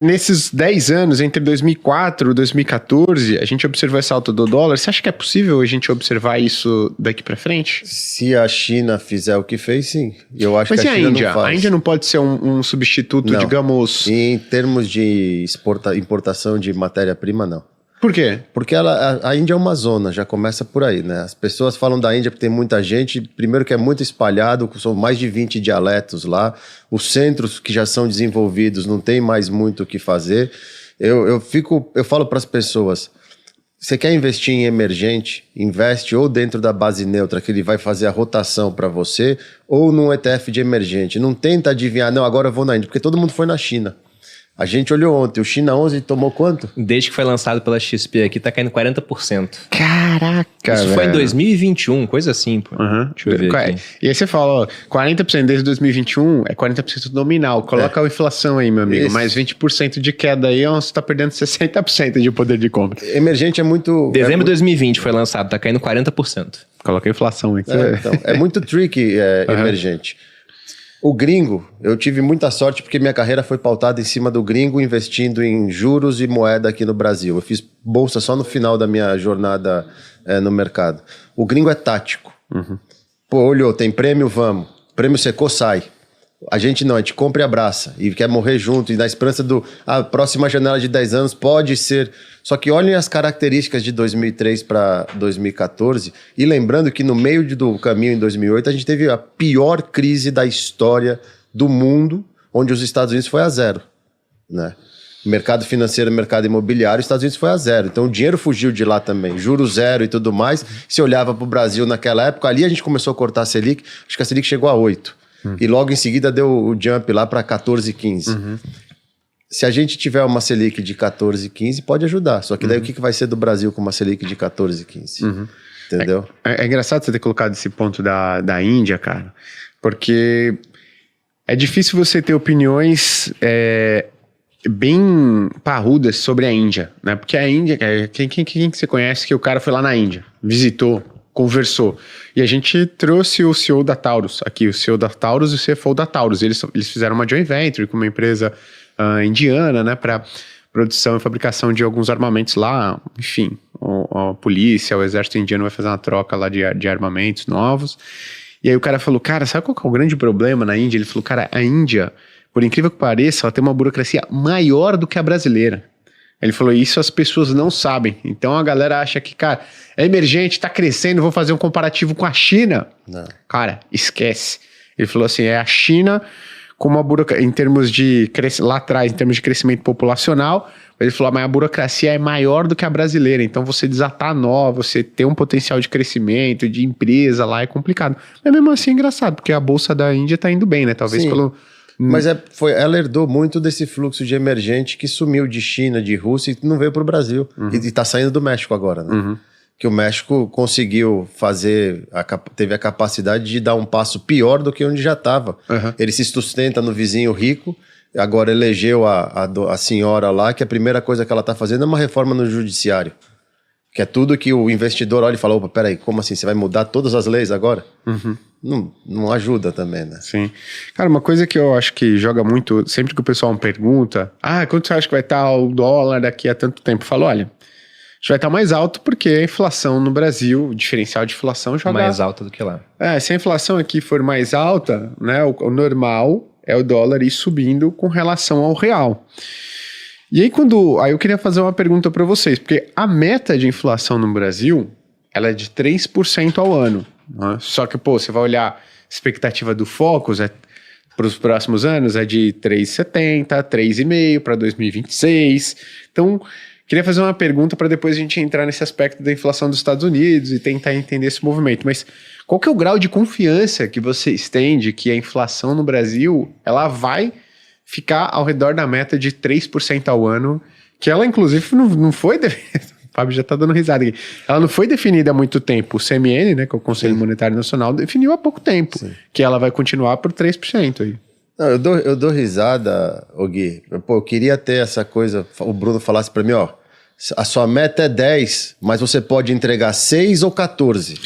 nesses 10 anos, entre 2004 e 2014, a gente observou essa alta do dólar. Você acha que é possível a gente observar isso daqui para frente? Se a China fizer o que fez, sim. Eu acho Mas que a China Índia? não faz. A Índia não pode ser um substituto, não. digamos... Em termos de importação de matéria-prima, não. Por quê? Porque a Índia é uma zona, já começa por aí, né? As pessoas falam da Índia porque tem muita gente, primeiro que é muito espalhado, são mais de 20 dialetos lá, os centros que já são desenvolvidos não tem mais muito o que fazer. Eu falo para as pessoas, você quer investir em emergente, investe ou dentro da base neutra, que ele vai fazer a rotação para você, ou num ETF de emergente. Não tenta adivinhar, não, agora eu vou na Índia, porque todo mundo foi na China. A gente olhou ontem, o China 11 tomou quanto? Desde que foi lançado pela XP aqui, tá caindo 40%. Caraca, Isso foi em 2021, coisa assim, pô. Deixa eu ver aqui. E aí você fala, ó, 40% desde 2021 é 40% nominal. Coloca a inflação aí, meu amigo. Isso. Mais 20% de queda aí, você tá perdendo 60% de poder de compra. Emergente é muito... Dezembro de 2020 foi lançado, tá caindo 40%. Coloca a inflação aqui. Então, é muito tricky emergente. O gringo, eu tive muita sorte porque minha carreira foi pautada em cima do gringo investindo em juros e moeda aqui no Brasil. Eu fiz bolsa só no final da minha jornada no mercado. O gringo é tático. Pô, olhou, tem prêmio, vamos. Prêmio secou, sai. A gente não, a gente compra e abraça. E quer morrer junto. E na esperança a próxima janela de 10 anos pode ser... Só que olhem as características de 2003 para 2014. E lembrando que no meio do caminho, em 2008, a gente teve a pior crise da história do mundo, onde os Estados Unidos foi a zero, né? Mercado financeiro, mercado imobiliário, os Estados Unidos foi a zero. Então o dinheiro fugiu de lá também. Juro zero e tudo mais. Se olhava para o Brasil naquela época, ali a gente começou a cortar a Selic. Acho que a Selic chegou a 8. E logo em seguida deu o jump lá para 14, 15. Se a gente tiver uma Selic de 14, 15, pode ajudar. Só que daí o que vai ser do Brasil com uma Selic de 14, 15? Entendeu? É engraçado você ter colocado esse ponto da Índia, cara. Porque é difícil você ter opiniões bem parrudas sobre a Índia, né? Porque a Índia, quem que você conhece que o cara foi lá na Índia, visitou, conversou. E a gente trouxe o CEO da Taurus aqui, o CEO da Taurus e o CFO da Taurus. Eles fizeram uma joint venture com uma empresa indiana, né, para produção e fabricação de alguns armamentos lá. Enfim, a polícia, o exército indiano vai fazer uma troca lá de armamentos novos. E aí o cara falou, cara, sabe qual que é o grande problema na Índia? Ele falou, cara, a Índia, por incrível que pareça, ela tem uma burocracia maior do que a brasileira. Ele falou, isso as pessoas não sabem. Então a galera acha que, cara, é emergente, tá crescendo, vou fazer um comparativo com a China. Não. Cara, esquece. Ele falou assim, é a China com uma burocracia, em termos de, lá atrás, em termos de crescimento populacional, ele falou, mas a burocracia é maior do que a brasileira, então você desatar nó, você ter um potencial de crescimento, de empresa lá, é complicado. Mas mesmo assim é engraçado, porque a bolsa da Índia tá indo bem, né? Talvez pelo... Mas ela herdou muito desse fluxo de emergente que sumiu de China, de Rússia e não veio para o Brasil. E tá saindo do México agora, né? Que o México conseguiu teve a capacidade de dar um passo pior do que onde já estava. Ele se sustenta no vizinho rico, agora elegeu a senhora lá, que a primeira coisa que ela está fazendo é uma reforma no judiciário. Que é tudo que o investidor olha e fala, opa, peraí, como assim? Você vai mudar todas as leis agora? Não ajuda também, né? Sim. Cara, uma coisa que eu acho que joga muito, sempre que o pessoal me pergunta, quanto você acha que vai estar o dólar daqui a tanto tempo? Eu falo, olha, vai estar mais alto porque a inflação no Brasil, o diferencial de inflação joga... Mais alta do que lá. Se a inflação aqui for mais alta, né, o normal é o dólar ir subindo com relação ao real. E aí eu queria fazer uma pergunta para vocês, porque a meta de inflação no Brasil, ela é de 3% ao ano. Né? Só que, você vai olhar a expectativa do Focus para os próximos anos é de 3,70, 3,5 para 2026. Então, queria fazer uma pergunta para depois a gente entrar nesse aspecto da inflação dos Estados Unidos e tentar entender esse movimento. Mas qual que é o grau de confiança que vocês têm de que a inflação no Brasil, ela vai ficar ao redor da meta de 3% ao ano, que ela inclusive não foi... O Fábio já está dando risada aqui. Ela não foi definida há muito tempo. O CMN, né, que é o Conselho Monetário Nacional, definiu há pouco tempo que ela vai continuar por 3% aí. Não, eu dou risada, Gui. Eu queria ter essa coisa, o Bruno falasse para mim, a sua meta é 10, mas você pode entregar 6 ou 14.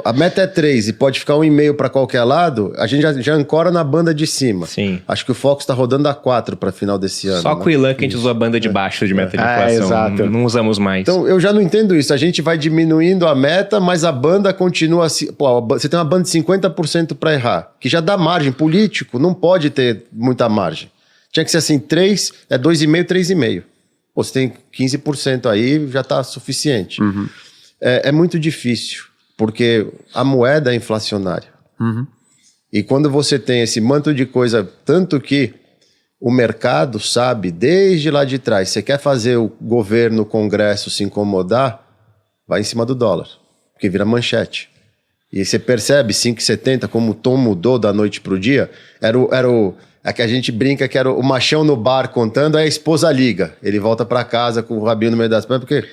A meta é 3 e pode ficar 1,5 para qualquer lado, a gente já ancora na banda de cima. Sim. Acho que o Fox está rodando a 4 para final desse ano. Só com o Ilan que a gente usou a banda de baixo de meta de inflação. Exato. Não usamos mais. Então, eu já não entendo isso. A gente vai diminuindo a meta, mas a banda continua assim. Pô, você tem uma banda de 50% para errar, que já dá margem. Político não pode ter muita margem. Tinha que ser assim, 3, 2,5, 3,5. Pô, você tem 15% aí, já está suficiente. É muito difícil, porque a moeda é inflacionária. E quando você tem esse manto de coisa, tanto que o mercado sabe, desde lá de trás, você quer fazer o governo, o Congresso se incomodar, vai em cima do dólar, porque vira manchete. E você percebe, 5,70, como o tom mudou da noite para o dia, é que a gente brinca que era o machão no bar contando, aí a esposa liga. Ele volta para casa com o rabinho no meio das pernas, porque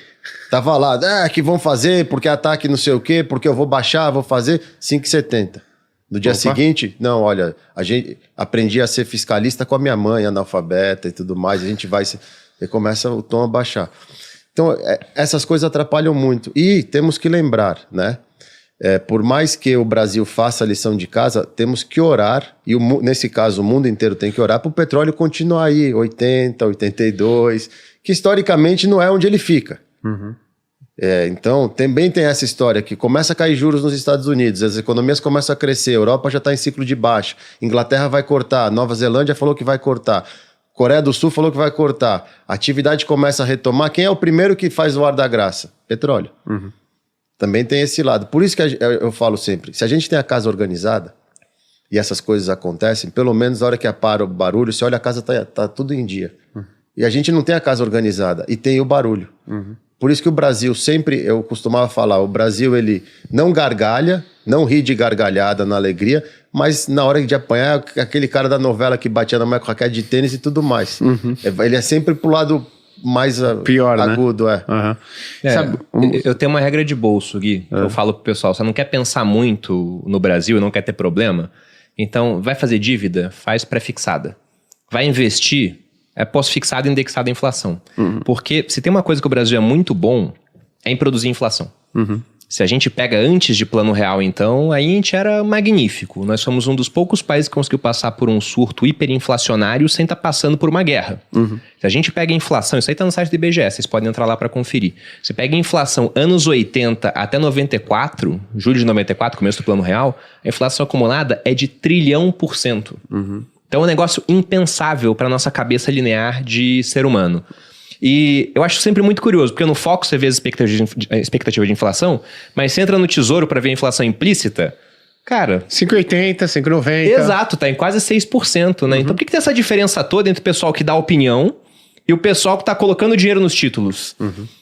tava lá, que vão fazer, porque ataque não sei o quê, porque eu vou baixar, vou fazer 5,70. No dia seguinte, não, olha, aprendi a ser fiscalista com a minha mãe, analfabeta e tudo mais, a gente vai, e começa o tom a baixar. Então, essas coisas atrapalham muito. E temos que lembrar, né? Por mais que o Brasil faça a lição de casa, temos que orar, e nesse caso o mundo inteiro tem que orar para o petróleo continuar aí, 80, 82, que historicamente não é onde ele fica. Então, também tem essa história que começa a cair juros nos Estados Unidos, as economias começam a crescer, a Europa já está em ciclo de baixa, Inglaterra vai cortar, Nova Zelândia falou que vai cortar, Coreia do Sul falou que vai cortar, a atividade começa a retomar. Quem é o primeiro que faz o ar da graça? Petróleo. Também tem esse lado. Por isso que eu falo sempre, se a gente tem a casa organizada e essas coisas acontecem, pelo menos na hora que apara o barulho, você olha, a casa tá tudo em dia. E a gente não tem a casa organizada e tem o barulho. Por isso que o Brasil sempre, eu costumava falar, o Brasil ele não gargalha, não ri de gargalhada na alegria, mas na hora de apanhar, aquele cara da novela que batia na mão com raquete de tênis e tudo mais. Ele é sempre pro lado mais pior, agudo, né? Sabe, eu tenho uma regra de bolso, Gui, que eu falo pro pessoal, você não quer pensar muito no Brasil, não quer ter problema, então vai fazer dívida, faz pré-fixada. Vai investir, é pós-fixado indexado à inflação. Porque se tem uma coisa que o Brasil é muito bom, é em produzir inflação. Se a gente pega antes de Plano Real, então, aí a gente era magnífico. Nós somos um dos poucos países que conseguiu passar por um surto hiperinflacionário sem estar passando por uma guerra. Se a gente pega a inflação, isso aí está no site do IBGE, vocês podem entrar lá para conferir. Você pega a inflação anos 80 até 94, julho de 94, começo do Plano Real, a inflação acumulada é de 1 trilhão%. Então é um negócio impensável para nossa cabeça linear de ser humano. E eu acho sempre muito curioso, porque no Foco você vê as expectativas de inflação, mas você entra no Tesouro para ver a inflação implícita, cara... 5,80, 5,90... Exato, tá em quase 6%, né? Então por que tem essa diferença toda entre o pessoal que dá opinião e o pessoal que tá colocando dinheiro nos títulos?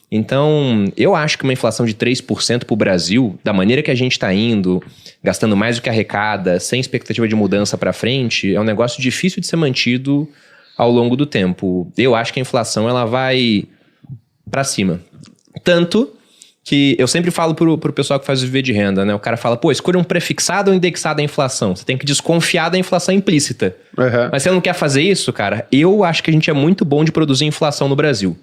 Então, eu acho que uma inflação de 3% pro Brasil, da maneira que a gente tá indo, gastando mais do que arrecada, sem expectativa de mudança para frente, é um negócio difícil de ser mantido ao longo do tempo. Eu acho que a inflação ela vai para cima. Tanto que eu sempre falo pro pessoal que faz o viver de renda, né? O cara fala, escolha um prefixado ou indexado à inflação. Você tem que desconfiar da inflação implícita. Mas você não quer fazer isso, cara? Eu acho que a gente é muito bom de produzir inflação no Brasil.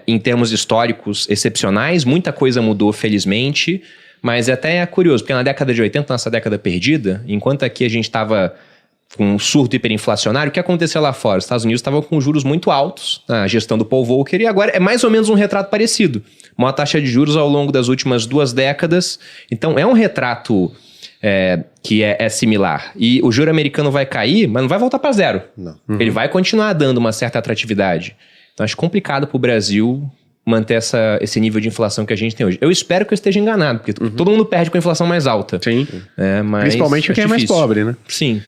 Em termos históricos excepcionais, muita coisa mudou, felizmente, mas até é curioso, porque na década de 80, nossa década perdida, enquanto aqui a gente estava com um surto hiperinflacionário, o que aconteceu lá fora? Os Estados Unidos estavam com juros muito altos, a gestão do Paul Volcker, e agora é mais ou menos um retrato parecido. Uma taxa de juros ao longo das últimas 2 décadas, então é um retrato que é similar. E o juro americano vai cair, mas não vai voltar para zero. Não. Ele vai continuar dando uma certa atratividade. Então acho complicado para o Brasil manter esse nível de inflação que a gente tem hoje. Eu espero que eu esteja enganado, porque todo mundo perde com a inflação mais alta. Sim. Mas principalmente quem é mais pobre, né? Sim.